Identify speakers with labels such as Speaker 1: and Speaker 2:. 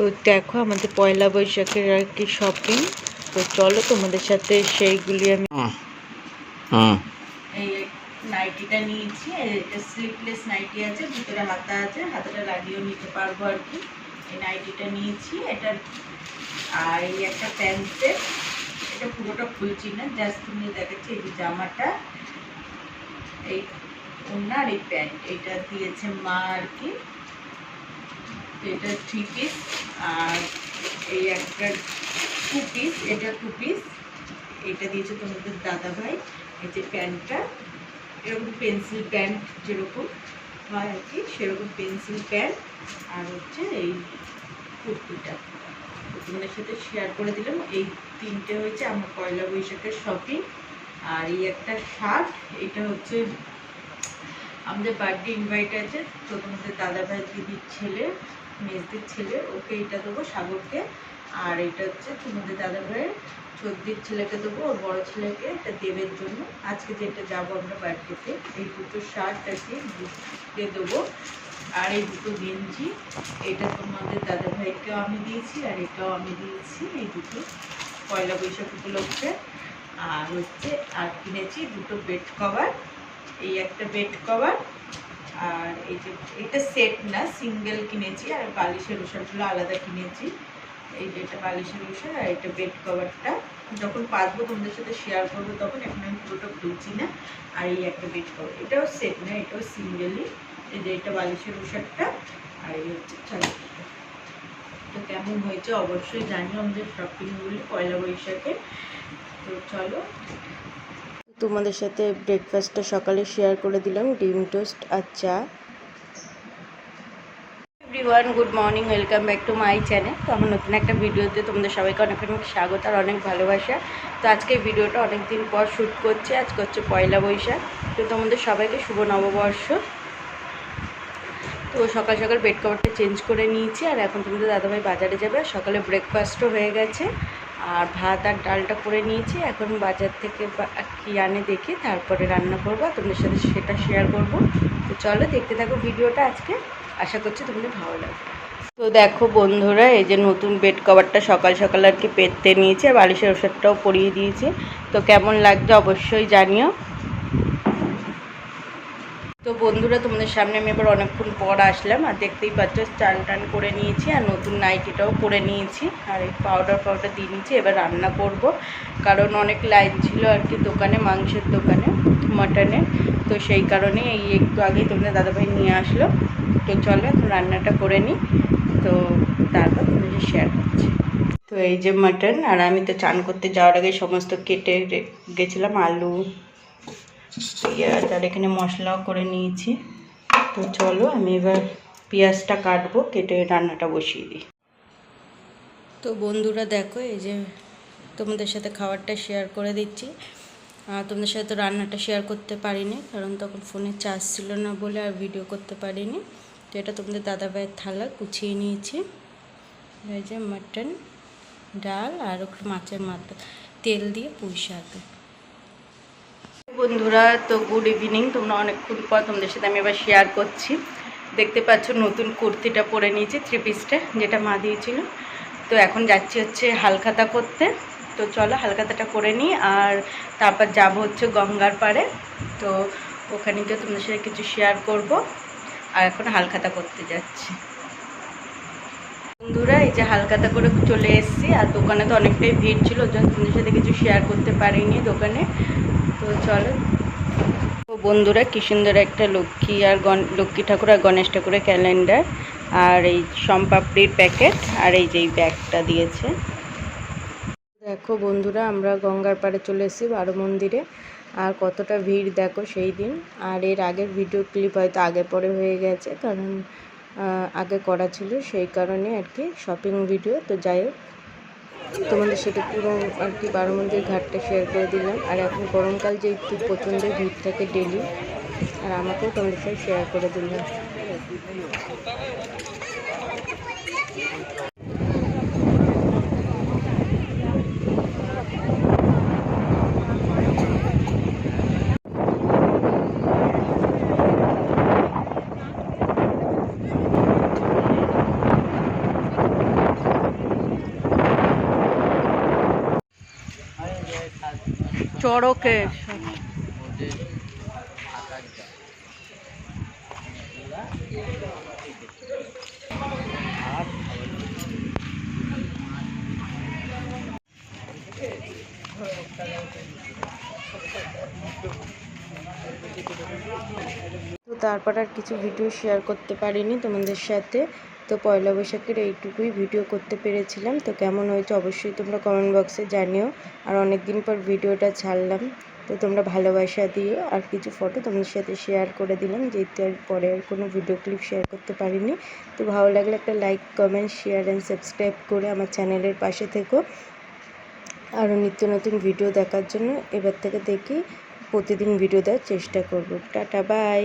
Speaker 1: তো দেখো আমাদের পয়লা বৈশাখের আর কি শপিং। তো চলো তোমাদের সাথে সেইগুলি আমি এই নাইটিটা নিয়েছি, এটা স্লিপলেস নাইটি আছে, ভিতরে হাতা আছে, হাতাটা লাগিয়েও নিতে পারবো আর কি। এই নাইটিটা নিয়েছি এটা, আর এই একটা প্যান্ট সেট, এটা পুরোটা খুলছি না, জাস্ট তুমি দেখাচ্ছি। এই যে জামাটা, এই ওড়না আর এই প্যান্ট, এটা দিয়েছে মা আর কি। এটা 3 পিস, আর এই একটা 2 পিস, এটা 2 পিস, এটা দিয়েছে তোমাদের দাদা ভাই। এই যে প্যান্টটা এরকম পেন্সিল প্যান্ট যেরকম হয় আর কি, সেরকম পেন্সিল প্যান্ট, আর হচ্ছে এই কুর্তিটা তোমাদের সাথে শেয়ার করে দিলাম। এই তিনটে হয়েছে আমার পয়লা বৈশাখের শপিং। আর এই একটা শার্ট, এটা হচ্ছে আমাদের বার্থডে ইনভাইট আছে, তো তোমাদের দাদা ভাই দিদির ছেলে, মেজদির ছেলে, ওকে এটা দেবো সাগরকে। আর এটা হচ্ছে তোমাদের দাদা ভাইয়ের চোদ্দির ছেলেকে দেবো, ওর বড়ো ছেলেকে, এটা দেবের জন্য আজকে যেটা যাবো আমরা বার্থডেতে। এই দুটো শার্ট আর কি দিয়ে দেবো, আর এই দুটো গেঞ্জি, এটা তোমাদের দাদা ভাইকেও আমি দিয়েছি আর এটাও আমি দিয়েছি, এই দুটো পয়লা বৈশাখ উপলক্ষে। আর হচ্ছে আর কিনেছি দুটো বেড কভার, এই একটা বেড কভার, আর এই যে এটা সেট না, সিঙ্গেল কিনেছি, আর বালিশের ওষুধগুলো আলাদা কিনেছি। এই যে এটা বালিশের ওষুধ, আর এটা বেড কভারটা যখন পাতবো তোমাদের সাথে শেয়ার করবো তখন, এখন আমি পুরোটা খুলছি না। আর এই একটা বেড কভার, এটাও সেট না, এটাও সিঙ্গেলই। এই যে এটা বালিশের ওষুধটা, আর এই হচ্ছে চাদরটা। তো কেমন হয়েছে অবশ্যই জানিও আমাদের শপিংগুলি পয়লা বৈশাখে। তো চলো তোমাদের সাথে ব্রেকফাস্টটা সকালে শেয়ার করে দিলাম, ডিম টোস্ট আর চা। Everyone, good morning, welcome back to my channel. তো আমার নতুন একটা ভিডিওতে তোমাদের সবাইকে অনেক অনেক স্বাগত আর অনেক ভালোবাসা। তো আজকে ভিডিওটা অনেক দিন পর শ্যুট করছি, আজকে হচ্ছে পয়লা বৈশাখ। তো তোমাদের সবাইকে শুভ নববর্ষ। তো সকাল সকাল বেড কভারটা চেঞ্জ করে নিয়েছি, আর এখন তোমাদের দাদাভাই বাজারে যাবে। সকালে ব্রেকফাস্টও হয়ে গেছে, আর ভাত আর ডালটা করে নিয়েছি। এখন বাজার থেকে কি আনে দেখি, তারপরে রান্না করবো, তোমাদের সাথে সেটা শেয়ার করব। তো চলো দেখতে থাকো ভিডিওটা, আজকে আশা করছি তোমাদের ভালো লাগবে। তো দেখো বন্ধুরা, এই যে নতুন বেড কভারটা সকাল সকাল আর কি পেতে নিয়েছি, আর বালিশের ওষুধটাও পরিয়ে দিয়েছি। তো কেমন লাগছে অবশ্যই জানিও। তো বন্ধুরা, তোমাদের সামনে আমি এবার অনেকক্ষণ পর আসলাম, আর দেখতেই পাচ্ছ চান টান করে নিয়েছি, আর নতুন নাইটিটাও পরে নিয়েছি, আর এই পাউডার দিয়ে নিয়েছি। এবার রান্না করব, কারণ অনেক লাইন ছিল আর কি দোকানে, মাংসের দোকানে, মাটনের। তো সেই কারণে এই একটু আগেই তোমাদের দাদাভাই নিয়ে আসলো। তো চলো এখন রান্নাটা করে নিই, তো তারপর তোমাদের শেয়ার করছি। তো এই যে মাটন, আর আমি তো চান করতে যাওয়ার আগে সমস্ত কেটে গেছিলাম, আলু, পেঁয়াজ, আর এখানে মশলাও করে নিয়েছি। তো চলো আমি এবার পেঁয়াজটা কাটবো, কেটে রান্নাটা বসিয়ে দিই। তো বন্ধুরা দেখো, এই যে তোমাদের সাথে খাবারটা শেয়ার করে দিচ্ছি। তোমাদের সাথে তো রান্নাটা শেয়ার করতে পারিনি, কারণ তখন ফোনে চার্জ ছিল না বলে আর ভিডিও করতে পারিনি। তো এটা তোমাদের দাদাভাইয়ের থালা, গুছিয়ে নিয়েছি। এই যে মাটন, ডাল, আর একটু মাছের মাথা তেল দিয়ে পুঁই শাক। বন্ধুরা, তো গুড ইভিনিং। তোমরা অনেকক্ষণ পর তোমাদের সাথে আমি এবার শেয়ার করছি। দেখতে পাচ্ছ নতুন কুর্তিটা পরে নিয়েছি, 3 পিসটা, যেটা মা দিয়েছিল। তো এখন যাচ্ছি হচ্ছে হালখাতা করতে। তো চলো হালখাতাটা করে নিই, আর তারপর যাব হচ্ছে গঙ্গার পাড়ে। তো ওখানে গিয়ে তোমাদের সাথে কিছু শেয়ার করব, আর এখন হালখাতা করতে যাচ্ছি। বন্ধুরা, এই যে হালখাতা করে চলে এসেছি, আর দোকানে তো অনেকটাই ভিড় ছিল, ওই জন্য তোমাদের সাথে কিছু শেয়ার করতে পারিনি দোকানে। তো চলো বন্ধুরা, কি সুন্দর একটা লক্ষ্মী আর লক্ষ্মী ঠাকুর আর গণেশ ঠাকুরের ক্যালেন্ডার, আর এই সম্পাপড়ির প্যাকেট, আর এই যে এই ব্যাগটা দিয়েছে। দেখো বন্ধুরা, আমরা গঙ্গার পাড়ে চলে এসেছি, বারো মন্দিরে। আর কতটা ভিড় দেখো সেই দিন। আর এর আগের ভিডিও ক্লিপ হয়তো আগে পরে হয়ে গেছে, কারণ আগে করা ছিল, সেই কারণে আর কি শপিং ভিডিও। তো যাই হোক, তোমাদের সাথে পুরো আর কি বারো মন্দির ঘাটটা শেয়ার করে দিলাম। আর এখন গরমকাল যেহেতু প্রচণ্ড ভিড় থাকে ডেলি, আর আমাকেও তোমাদের সাথে শেয়ার করে দিলাম।
Speaker 2: চড়কে
Speaker 3: ওদের আকার যা আর
Speaker 2: তো তারপর আর কিছু ভিডিও শেয়ার করতে পারিনি তোমাদের সাথে। তো পয়লা বৈশাখের এইটুকুই ভিডিও করতে পেরেছিলাম। তো কেমন হয়েছে অবশ্যই তোমরা কমেন্ট বক্সে জানিও। আর অনেক দিন পর ভিডিওটা ছাড়লাম, তো তোমরা ভালোবাসা দিও। আর কিছু ফটো তোমাদের সাথে শেয়ার করে দিলাম, যেহেতু আর পরে আর কোনো ভিডিও ক্লিপ শেয়ার করতে পারিনি। তো ভালো লাগলে একটা like, comment, share and subscribe করে আমার চ্যানেলের পাশে থেকো। আরও নিত্য নতুন ভিডিও দেখার জন্য এবার থেকে দেখি প্রতিদিন ভিডিও দেওয়ার চেষ্টা করব। Tata, by.